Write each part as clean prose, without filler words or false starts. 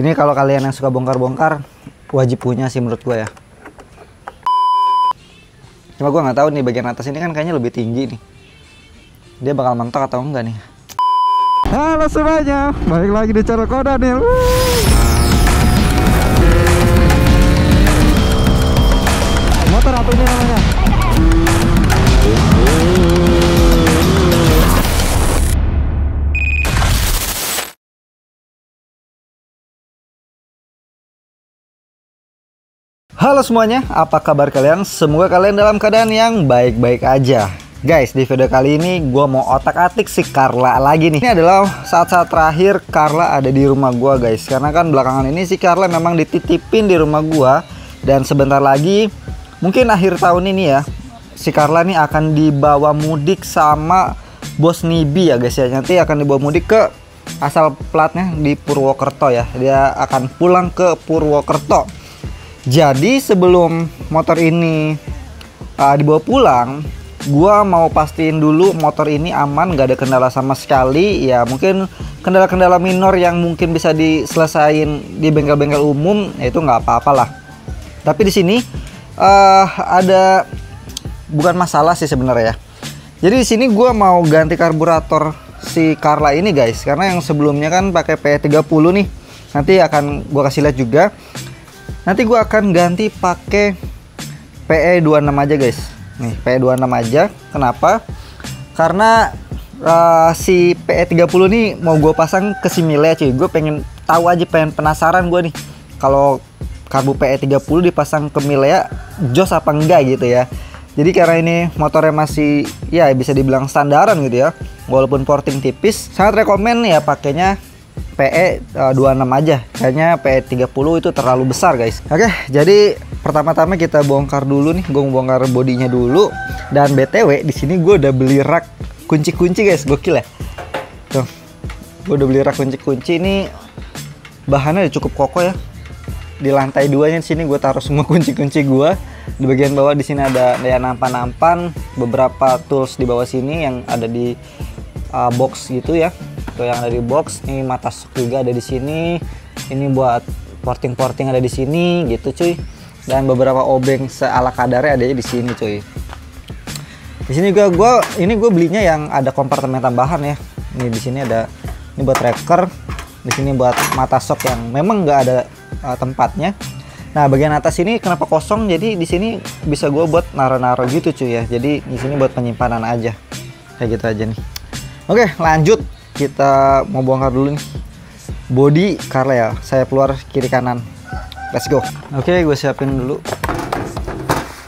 Ini kalau kalian yang suka bongkar-bongkar wajib punya sih menurut gue ya. Cuma gue nggak tahu nih bagian atas ini kan kayaknya lebih tinggi nih. Dia bakal mentok atau enggak nih? Halo semuanya, balik lagi di channel Kodanil. Motor apa ini namanya? Halo semuanya, apa kabar kalian? Semoga kalian dalam keadaan yang baik-baik aja. Guys, di video kali ini gue mau otak-atik si Carla lagi nih. Ini adalah saat-saat terakhir Carla ada di rumah gue guys. Karena kan belakangan ini si Carla memang dititipin di rumah gue. Dan sebentar lagi, mungkin akhir tahun ini ya, si Carla nih akan dibawa mudik sama bos Nibi ya guys ya. Nanti akan dibawa mudik ke asal platnya di Purwokerto ya. Dia akan pulang ke Purwokerto. Jadi sebelum motor ini dibawa pulang, gua mau pastiin dulu motor ini aman, gak ada kendala sama sekali. Ya mungkin kendala-kendala minor yang mungkin bisa diselesain di bengkel-bengkel umum, ya itu nggak apa-apalah. Tapi di sini ada bukan masalah sih sebenarnya. Jadi di sini gua mau ganti karburator si Carla ini guys, karena yang sebelumnya kan pakai PE30 nih. Nanti akan gua kasih lihat juga. Nanti gue akan ganti pakai PE26 aja guys. Nih PE26 aja. Kenapa? Karena si PE30 nih mau gue pasang ke si Milea cuy. Gue pengen tahu aja, pengen penasaran gue nih. Kalau karbu PE30 dipasang ke Milea, jos apa enggak gitu ya. Jadi karena ini motornya masih ya bisa dibilang standaran gitu ya. Walaupun porting tipis, sangat rekomen ya pakainya PE26 aja. Kayaknya PE30 itu terlalu besar guys. Oke, jadi pertama-tama kita bongkar dulu nih. Gue mau bongkar bodinya dulu. Dan BTW di sini gue udah beli rak kunci-kunci guys. Gokil ya. Tuh. Gue udah beli rak kunci-kunci ini. Bahannya udah cukup kokoh ya. Di lantai 2-nya di sini gue taruh semua kunci-kunci gue. Di bagian bawah di sini ada daya nampan-nampan, beberapa tools di bawah sini yang ada di box gitu ya. Yang ada di box nih, mata sok juga ada di sini. Ini buat porting-porting ada di sini gitu cuy. Dan beberapa obeng seala kadarnya ada di sini cuy. Di sini gue belinya yang ada kompartemen tambahan ya. Ini di sini ada, ini buat tracker, di sini buat mata sok yang memang nggak ada tempatnya. Nah bagian atas ini kenapa kosong? Jadi di sini bisa gue buat naro-naro gitu cuy ya. Jadi di sini buat penyimpanan aja kayak gitu aja nih. Oke lanjut. Kita mau bongkar dulu nih body Carla ya. Saya keluar kiri kanan. Let's go. Oke, gue siapin dulu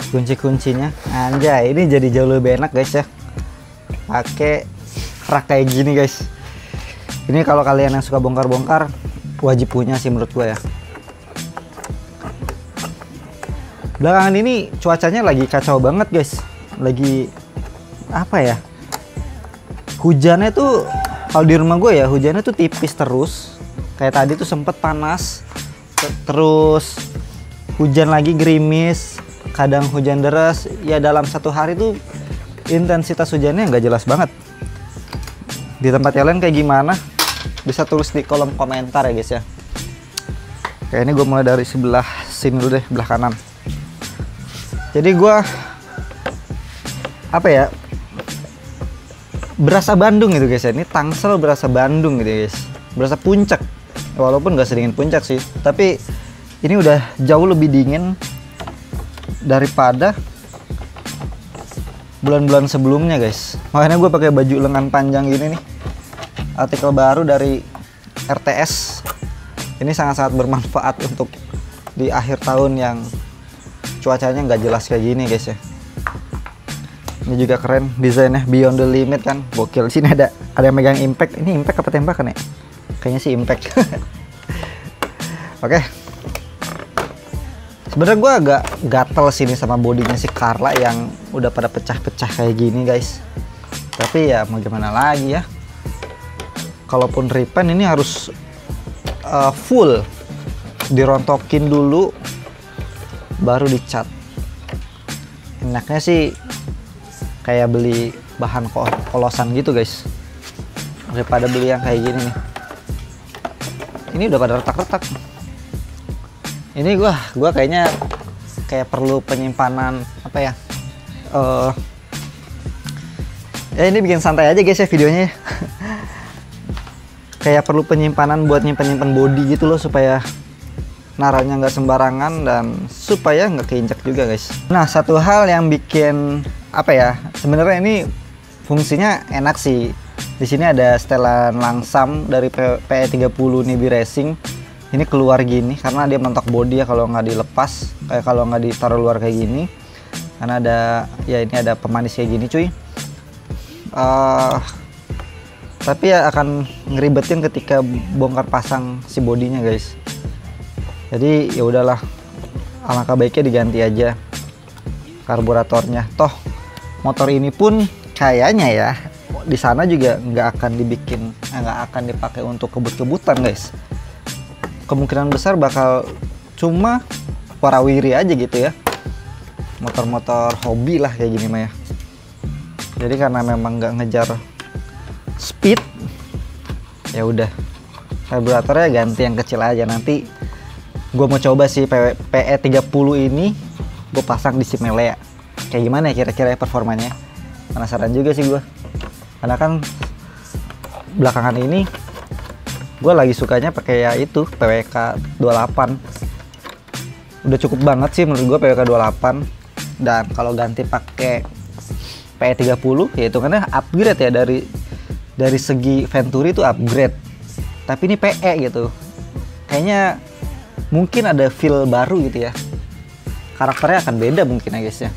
kunci-kuncinya. Anjay, ini jadi jauh lebih enak guys ya. Pakai rak kayak gini guys. Ini kalau kalian yang suka bongkar-bongkar wajib punya sih menurut gue ya. Belakangan ini cuacanya lagi kacau banget guys. Lagi apa ya? Hujannya tuh kalau di rumah gue ya hujannya tuh tipis terus. Kayak tadi tuh sempet panas, terus hujan lagi gerimis, kadang hujan deras. Ya dalam satu hari tuh intensitas hujannya nggak jelas banget. Di tempat kalian kayak gimana? Bisa tulis di kolom komentar ya guys ya. Kayak ini gue mulai dari sebelah sini dulu deh, belah kanan. Jadi gue apa ya? Berasa Bandung gitu guys ya. Ini Tangsel berasa Bandung gitu guys. Berasa puncak. Walaupun gak sedingin puncak sih, tapi ini udah jauh lebih dingin daripada bulan-bulan sebelumnya guys. Makanya gue pakai baju lengan panjang gini nih. Artikel baru dari RTS. Ini sangat-sangat bermanfaat untuk di akhir tahun yang cuacanya nggak jelas kayak gini guys ya. Ini juga keren desainnya, Beyond the Limit kan, gokil. Sini ada yang megang impact. Ini impact apa tembakan ya? Kayaknya sih impact. Oke. Sebenarnya gue agak gatel sini sama bodinya si Carla yang udah pada pecah-pecah kayak gini guys. Tapi ya mau gimana lagi ya. Kalaupun repaint ini harus full dirontokin dulu, baru dicat. Enaknya sih kayak beli bahan kolosan gitu guys, daripada beli yang kayak gini nih. ini udah pada retak-retak. Ini gua kayaknya kayak perlu penyimpanan apa ya? Ya ini bikin santai aja guys ya videonya. Kayak perlu penyimpanan buat nyimpen body gitu loh, supaya naruhnya nggak sembarangan dan supaya nggak keinjak juga guys. Nah, satu hal yang bikin apa ya, sebenarnya ini fungsinya enak sih. Di sini ada setelan langsam dari PE30 Nibi Racing. Ini keluar gini karena dia mentok body ya, kalau nggak dilepas, kayak kalau nggak ditaruh luar kayak gini. Karena ada ya, ini ada pemanis kayak gini cuy. Tapi ya akan ngeribetin ketika bongkar pasang si bodinya guys. Jadi ya udahlah, alangkah baiknya diganti aja karburatornya. Toh motor ini pun kayaknya ya di sana juga nggak akan dipakai untuk kebut-kebutan guys. Kemungkinan besar bakal cuma warawiri aja gitu ya, motor-motor hobi lah kayak gini mah ya. Jadi karena memang nggak ngejar speed, ya udah karburatornya ganti yang kecil aja. Nanti gue mau coba si PE30 ini gue pasang di Simelea, kayak gimana ya kira-kira performanya. Penasaran juga sih gue, karena kan belakangan ini gue lagi sukanya pakai ya itu PWK 28. Udah cukup banget sih menurut gue PWK 28. Dan kalau ganti pakai PE30 ya itu karena upgrade ya, dari segi Venturi itu upgrade, tapi ini PE gitu, kayaknya mungkin ada feel baru gitu ya, karakternya akan beda mungkin ya guys ya.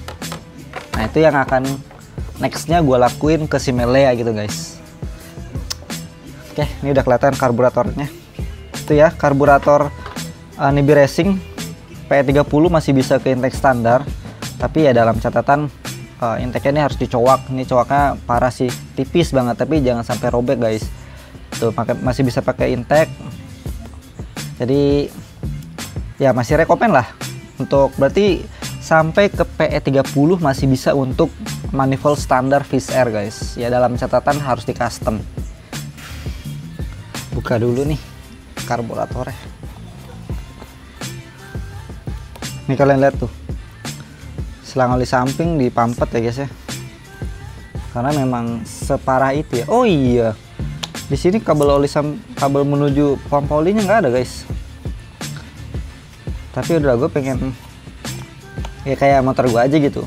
Nah itu yang akan nextnya gue lakuin ke Simelea gitu guys. Oke, ini udah kelihatan karburatornya. Itu ya karburator Nibi Racing PE30 masih bisa ke intake standar, tapi ya dalam catatan intake-nya ini harus dicowak. Ini cowaknya parah sih, tipis banget, tapi jangan sampai robek guys. Tuh masih bisa pakai intake. Jadi ya masih rekomen lah untuk, berarti sampai ke PE30 masih bisa untuk manifold standar Fish Air guys. Ya dalam catatan harus di custom. Buka dulu nih karburatornya. Nih kalian lihat tuh, selang oli samping dipampet ya guys ya, karena memang separah itu ya. Oh iya, di sini kabel menuju pompa olinya nggak ada guys. Tapi udah, gue pengen ya kayak motor gue aja gitu,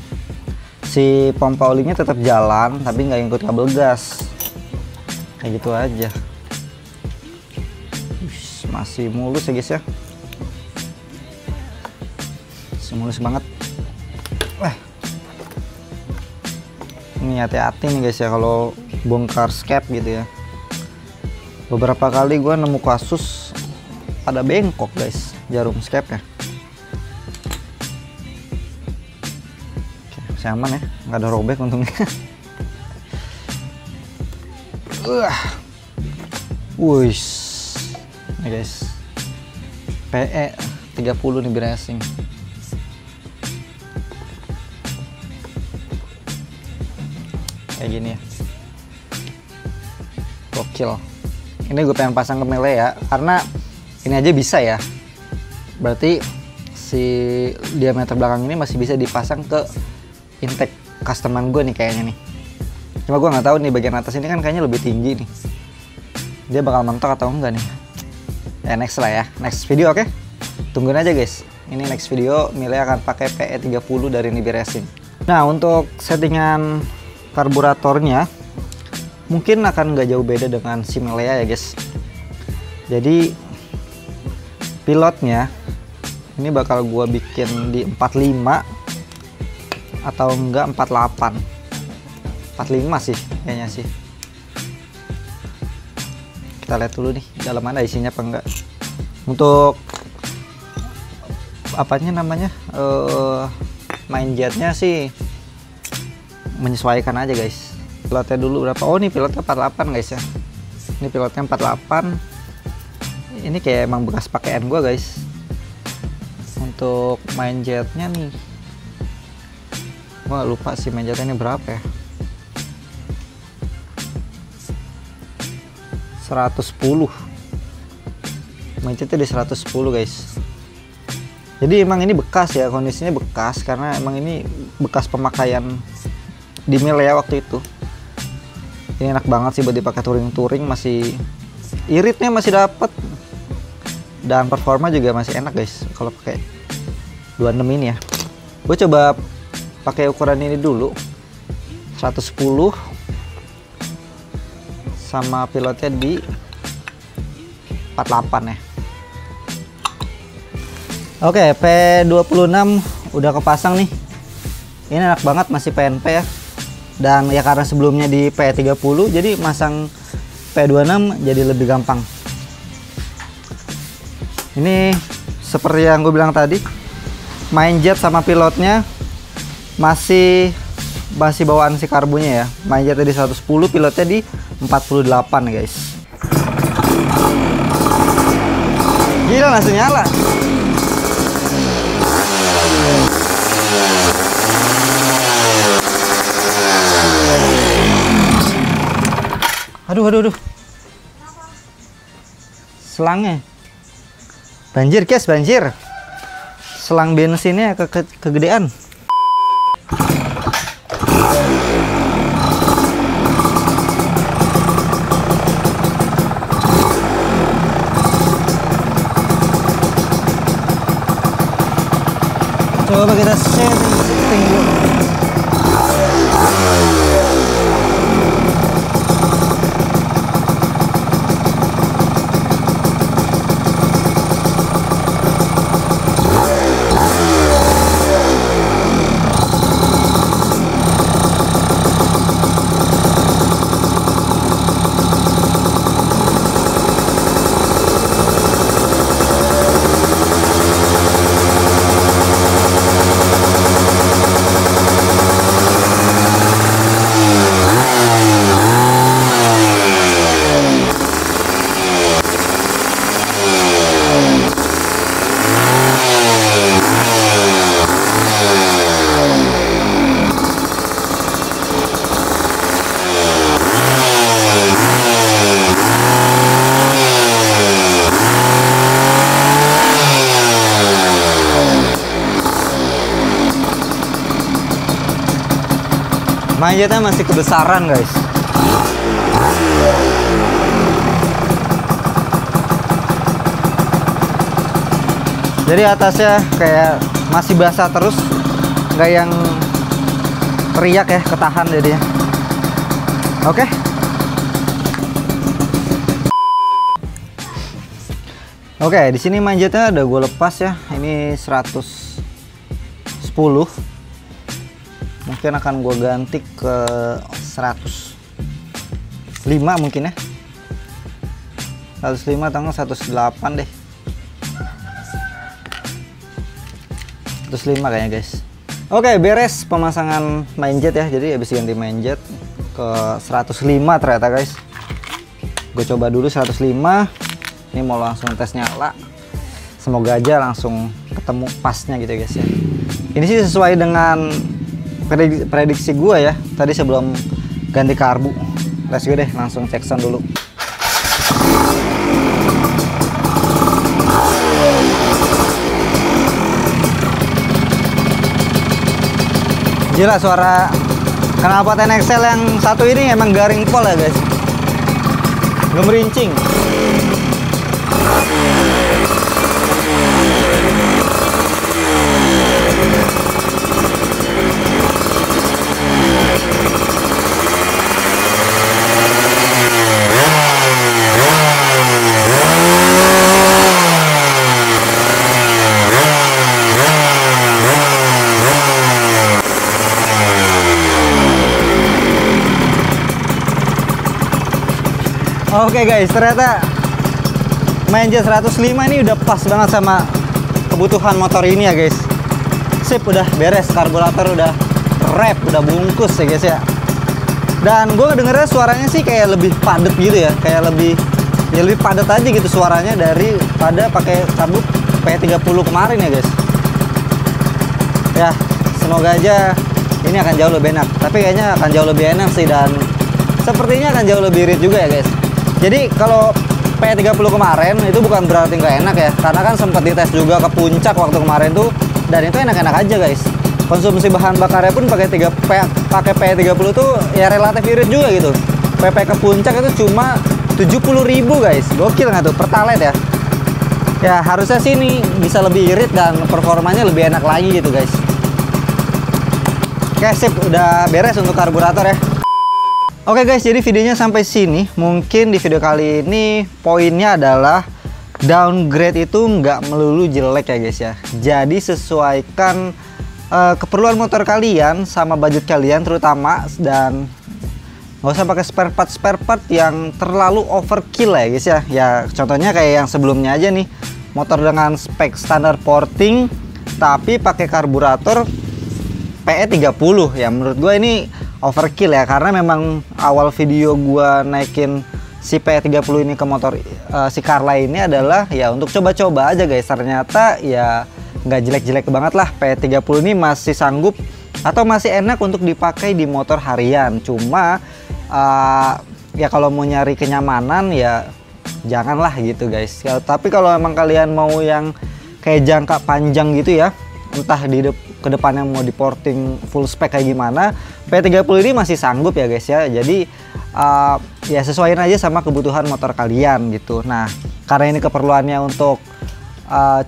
si pompa olinya tetap jalan tapi nggak ngikut kabel gas, kayak gitu aja. Masih mulus ya guys ya, masih mulus banget. Ini hati-hati nih guys ya kalau bongkar skep gitu ya. Beberapa kali gue nemu kasus ada bengkok guys jarum skepnya. Oke, masih aman ya, nggak ada robek untungnya. Wush, nih guys, PE30 Nibi Racing. Kayak gini ya, gokil. Ini gue pengen pasang ke Mele ya, karena ini aja bisa ya, berarti si diameter belakang ini masih bisa dipasang ke intake customan gue nih kayaknya nih. Cuma gue nggak tahu nih bagian atas ini kan kayaknya lebih tinggi nih, dia bakal mentok atau enggak nih. Ya next lah ya, next video. Oke, tungguin aja guys, ini next video Mele akan pakai PE30 dari Nibi Racing. Nah untuk settingan karburatornya mungkin akan nggak jauh beda dengan Simelea ya guys. Jadi pilotnya ini bakal gua bikin di 45 atau enggak 48. 45 sih kayaknya sih. Kita lihat dulu nih dalam mana isinya apa enggak. Untuk apanya namanya main jetnya sih menyesuaikan aja guys. Pilotnya dulu berapa? Oh ini pilotnya 48 guys ya. Ini pilotnya 48. Ini kayak emang bekas pakaian gua guys. Untuk main jetnya nih, gua lupa sih main jetnya ini berapa ya. 110. mindjetnya di 110 guys. Jadi emang ini bekas ya, kondisinya bekas karena emang ini bekas pemakaian di mil ya waktu itu. Ini enak banget sih buat dipakai touring-touring, masih iritnya masih dapet dan performa juga masih enak guys kalau pakai 26 ini ya. Gue coba pakai ukuran ini dulu 110 sama pilotnya di 48 ya. Oke, P26 udah kepasang nih. Ini enak banget, masih PNP ya. Dan ya karena sebelumnya di P30 jadi masang P26 jadi lebih gampang. Ini seperti yang gue bilang tadi, mindjet sama pilotnya masih bawaan si karbunya ya. Mindjetnya di 110, pilotnya di 48 guys. Gila, langsung nyala. Aduh. Selangnya banjir guys, banjir. Selang bensinnya kegedean. Coba kita setting dulu. Mindjetnya masih kebesaran guys. Jadi atasnya kayak masih basah terus, nggak yang teriak ya, ketahan jadinya. Oke. Oke, di sini mindjetnya udah gue lepas ya. Ini 110. Mungkin akan gue ganti ke 105 mungkin ya. 105 atau 108 deh. 105 kayaknya guys. Oke, beres pemasangan mindjet ya. Jadi habis ganti mindjet ke 105 ternyata guys. Gue coba dulu 105. Ini mau langsung tes nyala. Semoga aja langsung ketemu pasnya gitu guys ya. Ini sih sesuai dengan prediksi gue ya tadi sebelum ganti karbu. Let's go deh, langsung cek sound dulu. Gila suara knalpot NXL yang satu ini emang garing pol ya guys, gemerincing. Oke guys, ternyata mindjet 105 ini udah pas banget sama kebutuhan motor ini ya guys. Sip, udah beres, karburator udah rep, udah bungkus ya guys ya. Dan gue ngedengernya suaranya sih kayak lebih padat gitu ya, kayak lebih padat aja gitu suaranya daripada pakai karbu P30 kemarin ya guys. Ya, semoga aja ini akan jauh lebih enak. Tapi kayaknya akan jauh lebih enak sih, dan sepertinya akan jauh lebih irit juga ya guys. Jadi kalau P30 kemarin itu bukan berarti nggak enak ya, karena kan sempat dites juga ke puncak waktu kemarin tuh, dan itu enak-enak aja guys. Konsumsi bahan bakarnya pun pakai P30 tuh ya relatif irit juga gitu. PP ke puncak itu cuma 70.000 guys, gokil nggak tuh Pertalite ya. Ya harusnya sih ini bisa lebih irit dan performanya lebih enak lagi gitu guys. Oke sip, udah beres untuk karburator ya. Oke guys, jadi videonya sampai sini. Mungkin di video kali ini poinnya adalah downgrade itu nggak melulu jelek ya guys ya. Jadi sesuaikan keperluan motor kalian sama budget kalian terutama, dan nggak usah pakai spare part yang terlalu overkill ya guys ya. Ya contohnya kayak yang sebelumnya aja nih, motor dengan spek standar porting tapi pakai karburator PE30 ya. Menurut gue ini overkill ya, karena memang awal video gue naikin si PE30 ini ke motor si Carla ini adalah ya untuk coba-coba aja guys. Ternyata ya nggak jelek-jelek banget lah, PE30 ini masih sanggup atau masih enak untuk dipakai di motor harian. Cuma ya kalau mau nyari kenyamanan ya janganlah gitu guys. Tapi kalau emang kalian mau yang kayak jangka panjang gitu ya, entah di kedepannya mau di porting full spec kayak gimana, P30 ini masih sanggup ya guys ya. Jadi ya sesuaiin aja sama kebutuhan motor kalian gitu. Nah karena ini keperluannya untuk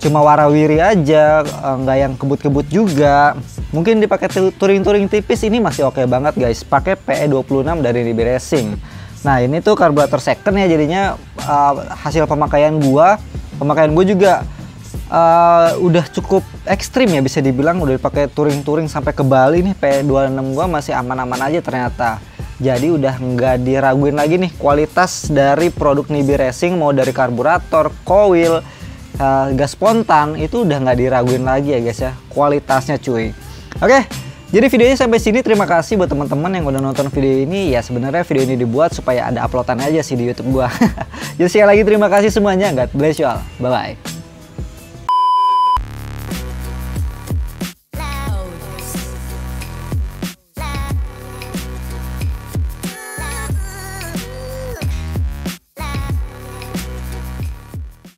cuma warawiri aja, nggak yang kebut-kebut juga, mungkin dipakai touring-touring tipis ini masih oke banget guys. Pakai PE26 dari NIB Racing. Nah ini tuh karburator second ya, jadinya hasil pemakaian gua juga udah cukup ekstrim ya, bisa dibilang udah dipakai touring-touring sampai ke Bali nih. PE26 gua masih aman-aman aja ternyata. Jadi udah nggak diraguin lagi nih kualitas dari produk NIB Racing, mau dari karburator, coil, gas spontan, itu udah nggak diraguin lagi ya guys ya, kualitasnya cuy. Oke, jadi videonya sampai sini. Terima kasih buat teman-teman yang udah nonton video ini. Ya sebenarnya video ini dibuat supaya ada uploadan aja sih di YouTube gua. Jadi sekali lagi terima kasih semuanya. God bless you all. Bye bye.